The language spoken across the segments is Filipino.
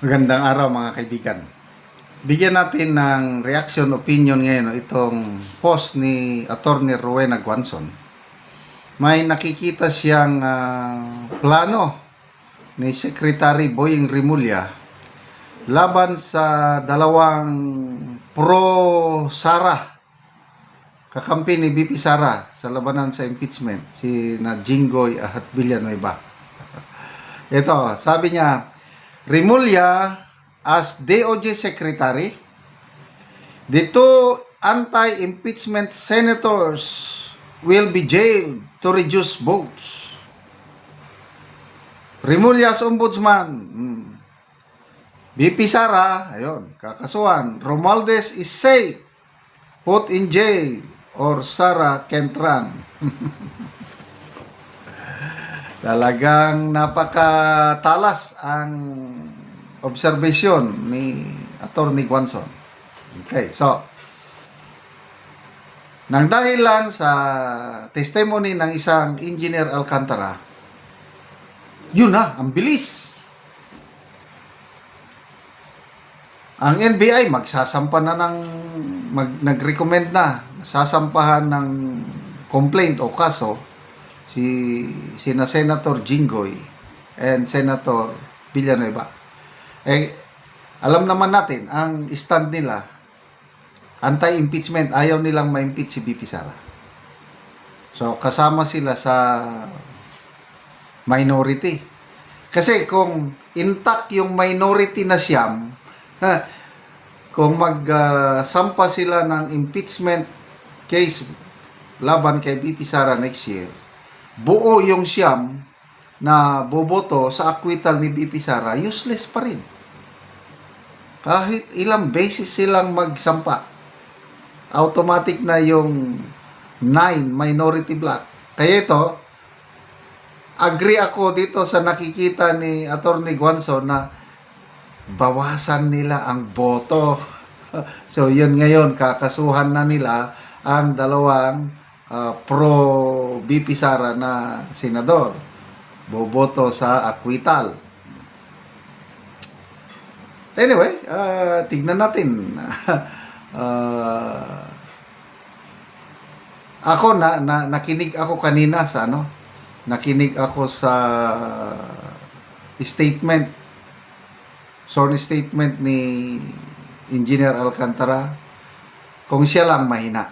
Magandang araw mga kaibigan. Bigyan natin ng reaction opinion ngayon itong post ni Attorney Rowena Guanzon. May nakikita siyang plano ni Secretary Boying Rimulya laban sa dalawang pro-Sara, kakampi ni BP Sara sa labanan sa impeachment, si na Jinggoy at Villanueva. Ito, sabi niya, Rimulya as DOJ Secretary, the two anti-impeachment senators will be jailed to reduce votes. Rimulya as Ombudsman, BP Sara, ayun, kakasuhan. Romualdez is safe, put in jail, or Sara can't run. Talagang napakatalas ang observation ni Attorney Guanzon. Okay, so nang dahil lang sa testimony ng isang Engineer Alcantara, yun na, ang bilis. Ang NBI magsasampa na nag-recommend na, sasampahan ng complaint o kaso sina Senator Jinggoy and Senator Villanueva. Alam naman natin, ang stand nila, anti-impeachment, ayaw nilang ma-impeach si BP Sara. So, kasama sila sa minority. Kasi kung intact yung minority na siyam, kung magsampa sila ng impeachment case laban kay BP Sara next year, buo yung siyam na boboto sa acquittal ni BP Sara, useless pa rin. Kahit ilang beses silang magsampa, automatic na yung 9 minority block. Kaya ito, agree ako dito sa nakikita ni Attorney Guanzon na bawasan nila ang boto. So, yun ngayon, kakasuhan na nila ang dalawang pro BP Sara na senador, boboto sa acquittal. Anyway, tignan natin. Ako nakinig ako kanina sa nakinig ako sa sworn statement ni Engineer Alcantara. Kung siya lang mahina.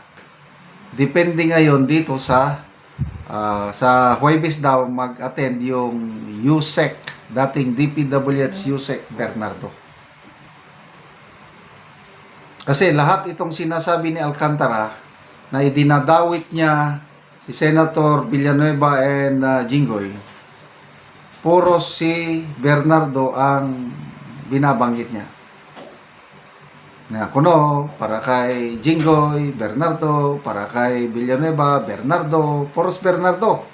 Depende ngayon dito sa Huwebes daw mag-attend yung USEC, dating DPWH USEC Bernardo. Kasi lahat itong sinasabi ni Alcantara na idinadawit niya si Senator Villanueva and Jinggoy, puro si Bernardo ang binabanggit niya. Na kuno, para kay Jinggoy, Bernardo, para kay Villanueva, Bernardo, puros Bernardo.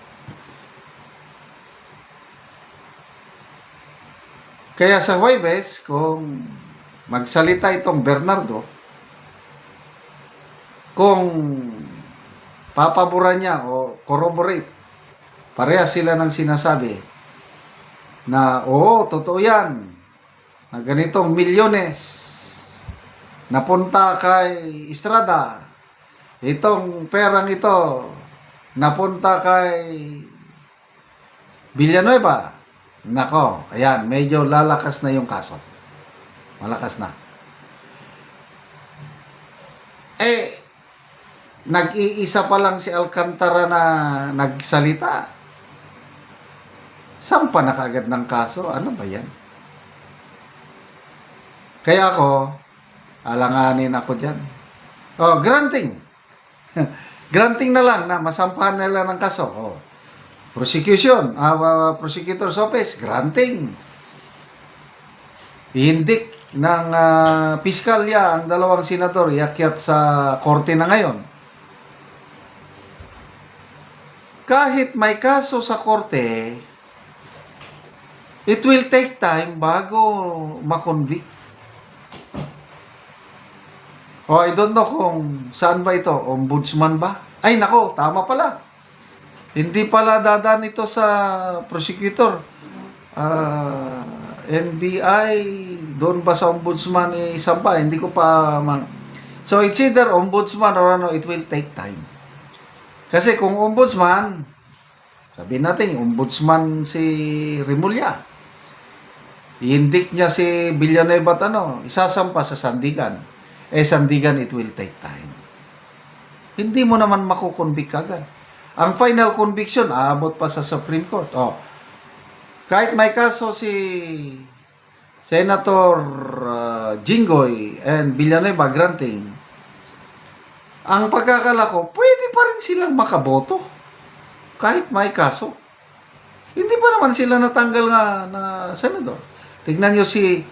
Kaya sa Huwebes, kung magsalita itong Bernardo, kung papaboran niya o corroborate, parehas sila ng sinasabi na, oo, totoo yan, na ganitong milyones napunta kay Estrada, itong perang ito napunta kay Villanueva, nako, ayan, medyo lalakas na yung kaso. Malakas na. Nag-iisa pa lang si Alcantara na nagsalita, sampa na kaagad ng kaso. Ano ba yan? Kaya ako, alanganin ako dyan. Granting. Granting na lang na masampahan nila ng kaso. Prosecution, prosecutor's office, granting. Ihindik ng piskalya ang dalawang senador, iakyat sa korte na ngayon. Kahit may kaso sa korte, it will take time bago makonvict. I don't know kung saan ba ito. Ombudsman ba? Ay, nako, tama pala. Hindi pala dadaan ito sa prosecutor. NBI, doon ba sa ombudsman isampa? Hindi ko pa So, it's either ombudsman or ano, it will take time. Kasi kung ombudsman, sabihin natin, ombudsman si Remulla, i-indict niya si Villanueva at isasampa sa Sandigan. Sandigan, it will take time. Hindi mo naman makukonvict agad. Ang final conviction, aabot pa sa Supreme Court. Kahit may kaso si Senator Jinggoy and Villanueva granting, ang pagkakala ko, pwede pa rin silang makaboto kahit may kaso. Hindi pa naman sila natanggal nga na senador. Tignan nyo si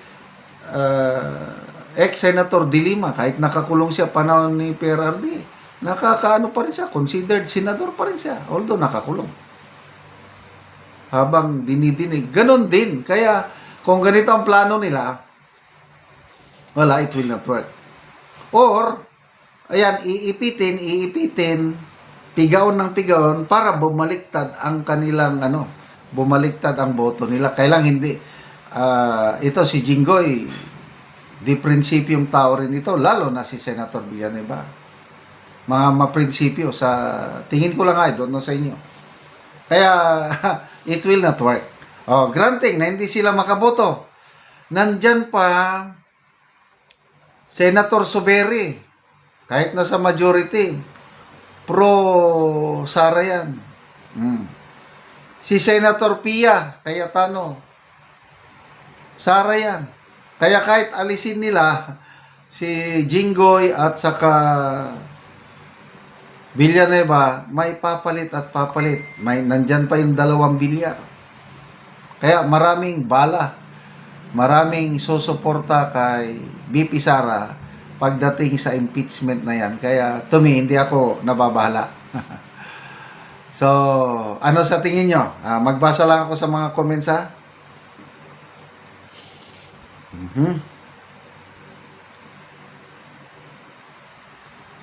ex-senator De Lima, kahit nakakulong siya panahon ni PRRD, nakakaano pa rin siya, considered senador pa rin siya, although nakakulong. Habang dinidinig. Ganon din. Kaya, kung ganito ang plano nila, wala, it will not work. Or, ayan, iipitin, pigaon ng pigaon para bumaliktad ang kanilang, bumaliktad ang boto nila. Kailang hindi, ito si Jinggoy, di prinsipyong tao rin ito, lalo na si Senator Villanueva. Mga maprinsipyo, sa tingin ko lang doon sa inyo. Kaya, it will not work. Granting na hindi sila makaboto. Nandyan pa, Senator Soberi, kahit nasa majority, pro-Sara yan. Si Senator Pia Cayetano, Sara yan. Kaya kahit alisin nila si Jinggoy at saka Villanueva, may papalit at papalit. Nandyan pa yung 2 bilyar. Kaya maraming bala, maraming susuporta kay BP Sara pagdating sa impeachment na yan. Kaya to me, hindi ako nababahala. So, ano sa tingin nyo? Magbasa lang ako sa mga comments ha.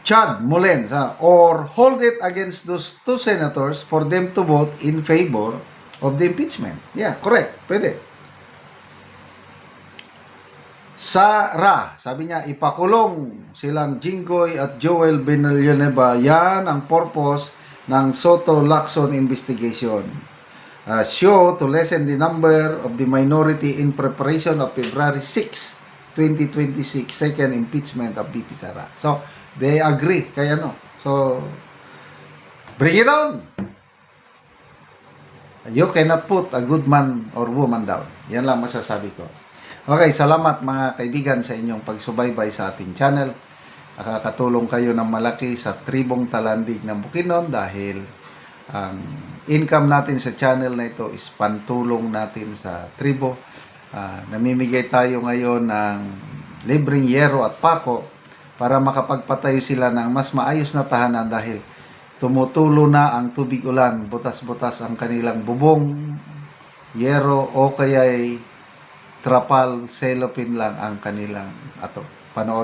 Chad Mulen, or hold it against those 2 senators for them to vote in favor of the impeachment. Yeah, correct. Pwede. Sara, sabi niya, ipakulong silang Jinggoy at Joel Villanueva. Yan ang purpose ng Soto-Lacson investigation. Show to lessen the number of the minority in preparation of February 6, 2026, second impeachment of BP Sara. So, they agree. Kaya So, bring it on. You cannot put a good man or woman down. Yan lang masasabi ko. Okay, salamat mga kaibigan sa inyong pagsubaybay sa ating channel. Nakakatulong kayo ng malaki sa tribong Talandig ng Bukidnon dahil ang income natin sa channel na ito is pantulong natin sa tribo. Namimigay tayo ngayon ng libreng yero at pako para makapagpatayo sila ng mas maayos na tahanan dahil tumutulo na ang tubig ulan, butas-butas ang kanilang bubong, yero o kaya'y trapal, cellophane lang ang kanilang panoorin.